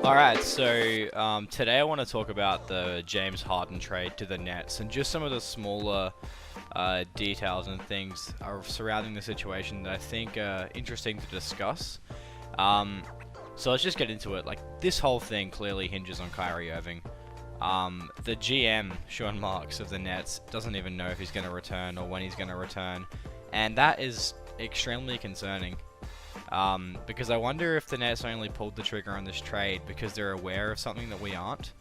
Alright, so today I want to talk about the James Harden trade to the Nets and just some of the smaller details and things surrounding the situation that I think are interesting to discuss. So let's just get into it. Like, this whole thing clearly hinges on Kyrie Irving. The GM, Sean Marks of the Nets, doesn't even know if he's going to return or when he's going to return, and that is extremely concerning. Because I wonder if the Nets only pulled the trigger on this trade because they're aware of something that we aren't.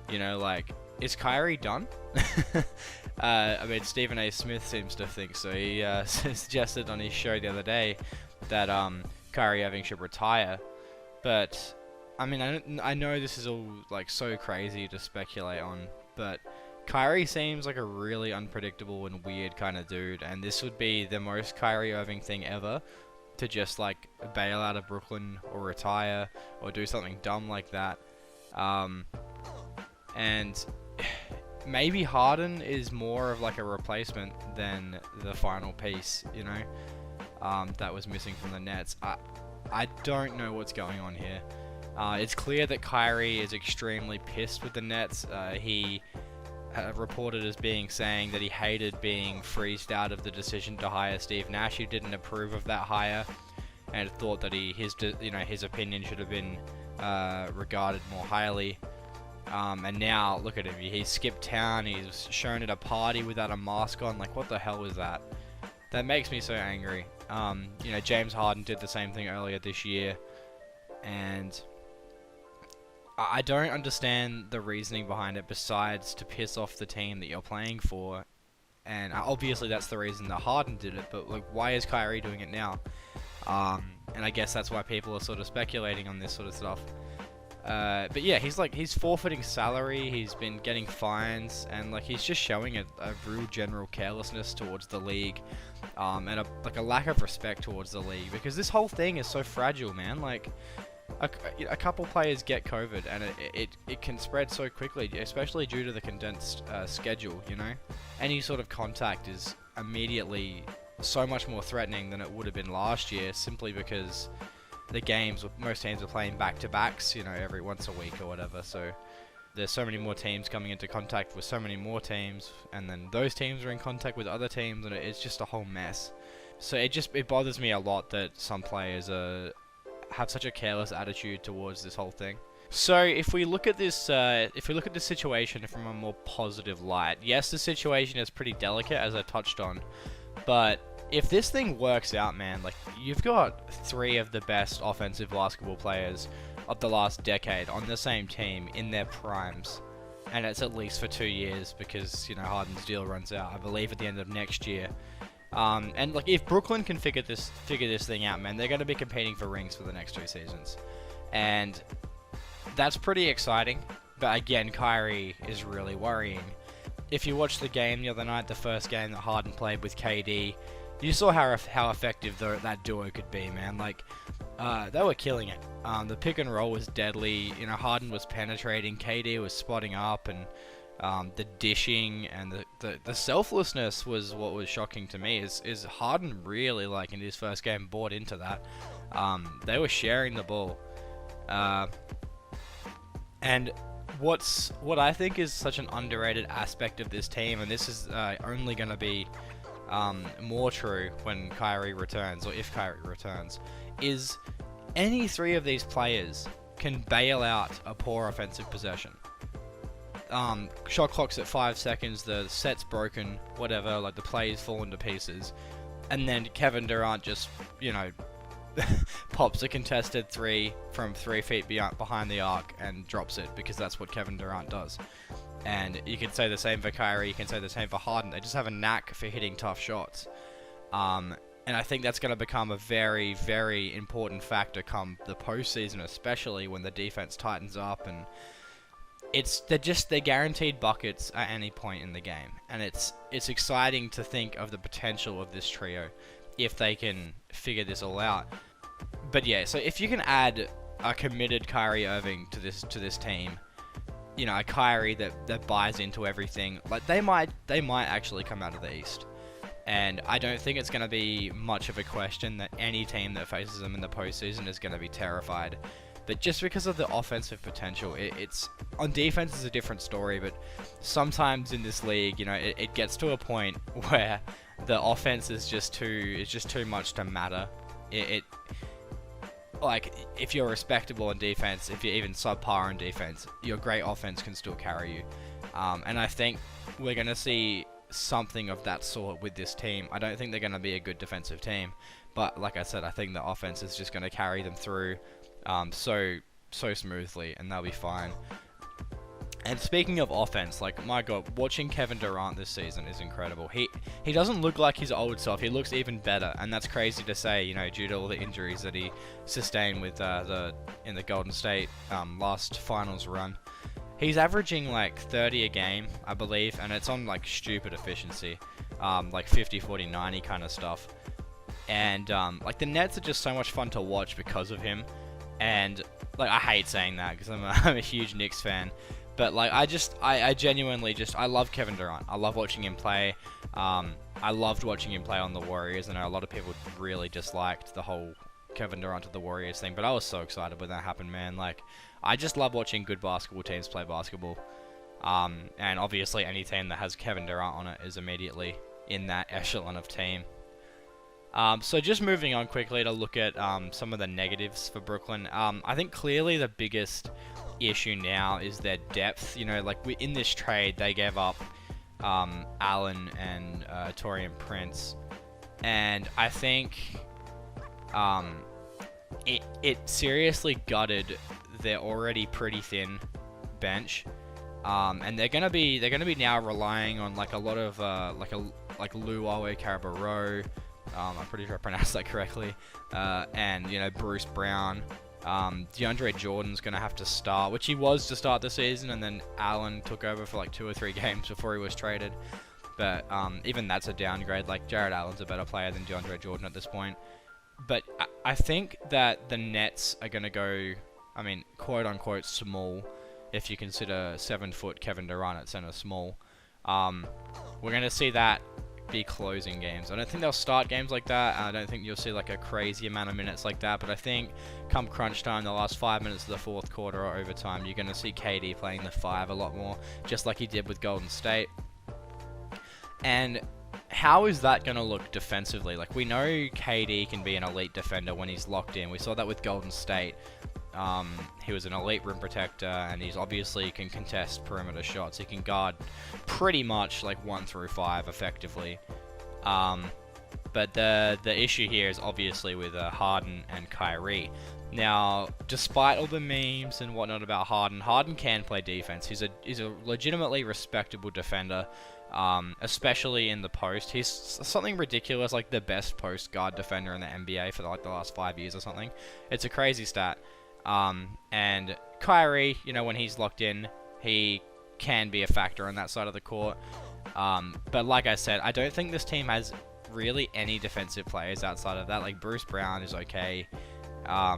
You know, like, is Kyrie done? I mean, Stephen A. Smith seems to think so. He suggested on his show the other day that Kyrie Irving should retire. But, I mean, I know this is all, like, so crazy to speculate on, but Kyrie seems like a really unpredictable and weird kind of dude, and this would be the most Kyrie Irving thing ever, to just like bail out of Brooklyn or retire or do something dumb like that. And maybe Harden is more of like a replacement than the final piece, you know, that was missing from the Nets. I don't know what's going on here. It's clear that Kyrie is extremely pissed with the Nets. He reported as saying that he hated being freezed out of the decision to hire Steve Nash. He didn't approve of that hire and thought that his opinion should have been regarded more highly. And now look at him. He skipped town. He's shown at a party without a mask on. Like, what the hell was that? That makes me so angry. You know, James Harden did the same thing earlier this year, and I don't understand the reasoning behind it besides to piss off the team that you're playing for. And obviously that's the reason that Harden did it, but like, why is Kyrie doing it now? And I guess that's why people are sort of speculating on this sort of stuff. But yeah, he's forfeiting salary, he's been getting fines, and like, he's just showing a real general carelessness towards the league, and a lack of respect towards the league, because this whole thing is so fragile, man. Like, a couple players get COVID, and it can spread so quickly, especially due to the condensed schedule, you know? Any sort of contact is immediately so much more threatening than it would have been last year, simply because most teams were playing back-to-backs, you know, every once a week or whatever, so there's so many more teams coming into contact with so many more teams, and then those teams are in contact with other teams, and it's just a whole mess. So it bothers me a lot that some players have such a careless attitude towards this whole thing. So if we look at this situation from a more positive light, yes, the situation is pretty delicate, as I touched on, but if this thing works out, man, like, you've got three of the best offensive basketball players of the last decade on the same team in their primes, and it's at least for 2 years, because, you know, Harden's deal runs out, I believe, at the end of next year. And like, if Brooklyn can figure this thing out, man, they're going to be competing for rings for the next 2 seasons, and that's pretty exciting. But again, Kyrie is really worrying. If you watched the game the other night, the first game that Harden played with KD, you saw how effective that duo could be, man. Like, they were killing it. The pick and roll was deadly. You know, Harden was penetrating, KD was spotting up, and the dishing and the selflessness was what was shocking to me. Is Harden really, like, in his first game, bought into that? They were sharing the ball, and what I think is such an underrated aspect of this team, and this is only going to be more true when Kyrie returns, or if Kyrie returns, is any three of these players can bail out a poor offensive possession. Shot clock's at 5 seconds, the set's broken, whatever, like, the play's fallen to pieces, and then Kevin Durant just, you know, pops a contested 3 from 3 feet behind the arc and drops it, because that's what Kevin Durant does. And you can say the same for Kyrie, you can say the same for Harden. They just have a knack for hitting tough shots. And I think that's going to become a very, very important factor come the postseason, especially when the defense tightens up, and they're guaranteed buckets at any point in the game. And it's exciting to think of the potential of this trio if they can figure this all out. But yeah, so if you can add a committed Kyrie Irving to this team, you know, a Kyrie that buys into everything, like, they might actually come out of the East. And I don't think it's going to be much of a question that any team that faces them in the postseason is going to be terrified, but just because of the offensive potential, it's on defense is a different story. But sometimes in this league, you know, it gets to a point where the offense is just too much to matter. Like, if you're respectable in defense, if you're even subpar in defense, your great offense can still carry you. And I think we're going to see something of that sort with this team. I don't think they're going to be a good defensive team, but like I said, I think the offense is just going to carry them through so smoothly, and they'll be fine. And speaking of offense, like, my God, watching Kevin Durant this season is incredible. He doesn't look like his old self. He looks even better, and that's crazy to say, you know, due to all the injuries that he sustained with in the Golden State last finals run. He's averaging like 30 a game, I believe, and it's on like stupid efficiency, like 50, 40, 90 kind of stuff. And like, the Nets are just so much fun to watch because of him. And like, I hate saying that because I'm a huge Knicks fan. But like, I genuinely I love Kevin Durant. I love watching him play. I loved watching him play on the Warriors. I know a lot of people really disliked the whole Kevin Durant to the Warriors thing, but I was so excited when that happened, man. Like, I just love watching good basketball teams play basketball. And obviously any team that has Kevin Durant on it is immediately in that echelon of team. So just moving on quickly to look at some of the negatives for Brooklyn. I think clearly the biggest issue now is their depth. You know, like, in this trade, they gave up Allen and Taurean Prince, and I think it seriously gutted their already pretty thin bench, and they're gonna be now relying on like a lot of like Luau Carabaro. I'm pretty sure I pronounced that correctly, and, you know, Bruce Brown. DeAndre Jordan's going to have to start, which he was to start the season, and then Allen took over for like 2 or 3 games before he was traded. But even that's a downgrade. Like, Jared Allen's a better player than DeAndre Jordan at this point. But I think that the Nets are going to go, I mean, quote-unquote small, if you consider 7-foot Kevin Durant at center small. We're going to see that be closing games. I don't think they'll start games like that. I don't think you'll see like a crazy amount of minutes like that, but I think come crunch time, the last 5 minutes of the fourth quarter or overtime, you're going to see KD playing the 5 a lot more, just like he did with Golden State. And how is that going to look defensively? Like, we know KD can be an elite defender when he's locked in. We saw that with Golden State. He was an elite rim protector, and he's obviously can contest perimeter shots. He can guard pretty much like 1 through 5 effectively. But the issue here is obviously with Harden and Kyrie. Now, despite all the memes and whatnot about Harden, Harden can play defense. He's a legitimately respectable defender, especially in the post. He's something ridiculous, like the best post guard defender in the NBA for like the last 5 years or something. It's a crazy stat. And Kyrie, you know, when he's locked in, he can be a factor on that side of the court. But like I said, I don't think this team has really any defensive players outside of that. Like, Bruce Brown is okay. I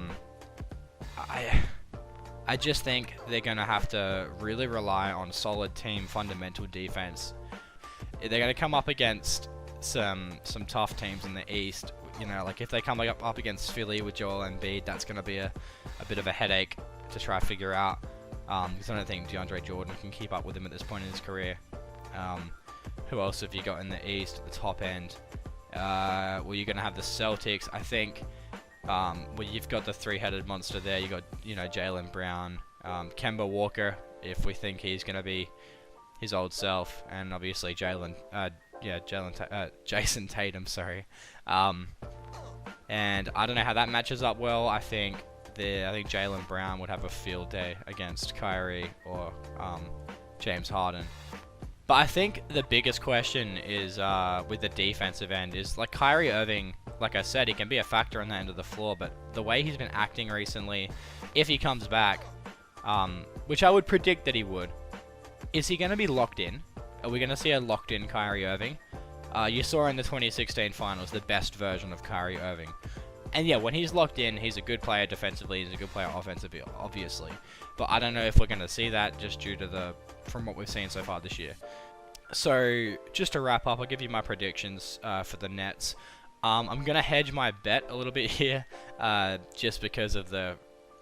just think they're going to have to really rely on solid team fundamental defense. They're going to come up against some tough teams in the East. You know, like if they come up against Philly with Joel Embiid, that's going to be a bit of a headache to try to figure out. Because I don't think DeAndre Jordan can keep up with him at this point in his career. Who else have you got in the East at the top end? Well, you're going to have the Celtics. I think well, you've got the three-headed monster there. You got, you know, Jaylen Brown, Kemba Walker, if we think he's going to be his old self, and obviously Jason Tatum, sorry. And I don't know how that matches up well. I think Jaylen Brown would have a field day against Kyrie or James Harden. But I think the biggest question is with the defensive end is, like, Kyrie Irving, like I said, he can be a factor on that end of the floor, but the way he's been acting recently, if he comes back, which I would predict that he would, is he going to be locked in? Are we going to see a locked-in Kyrie Irving? You saw in the 2016 finals the best version of Kyrie Irving. And yeah, when he's locked in, he's a good player defensively, he's a good player offensively, obviously. But I don't know if we're going to see that just due to from what we've seen so far this year. So, just to wrap up, I'll give you my predictions for the Nets. I'm going to hedge my bet a little bit here, just because of the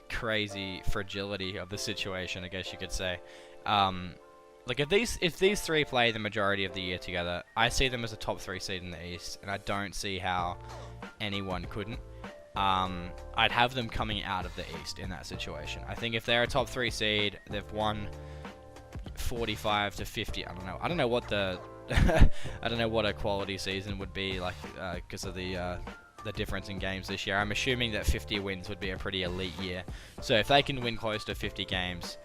crazy fragility of the situation, I guess you could say. Like if these three play the majority of the year together, I see them as a top 3 seed in the East, and I don't see how anyone couldn't. I'd have them coming out of the East in that situation. I think if they're a top 3 seed, they've won 45 to 50. I don't know what the I don't know what a quality season would be like because of the difference in games this year. I'm assuming that 50 wins would be a pretty elite year. So if they can win close to 50 games,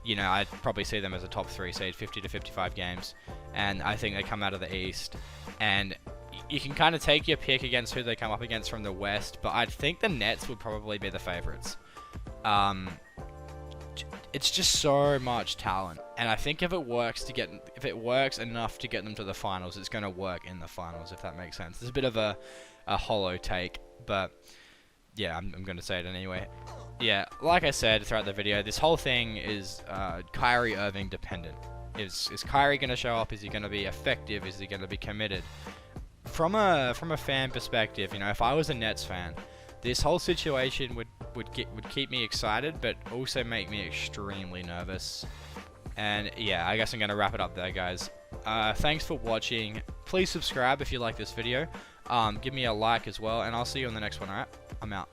you know, I'd probably see them as a top 3 seed, 50 to 55 games. And I think they come out of the East. And you can kind of take your pick against who they come up against from the West, but I think the Nets would probably be the favorites. It's just so much talent, and I think if it works enough to get them to the finals, it's going to work in the finals, if that makes sense. It's a bit of a hollow take, but yeah, I'm going to say it anyway. Yeah, like I said throughout the video, this whole thing is Kyrie Irving dependent. Is Kyrie going to show up? Is he going to be effective? Is he going to be committed? From a fan perspective, you know, if I was a Nets fan, this whole situation would keep me excited, but also make me extremely nervous. And yeah, I guess I'm going to wrap it up there, guys. Thanks for watching. Please subscribe if you like this video. Give me a like as well, and I'll see you on the next one, alright? I'm out.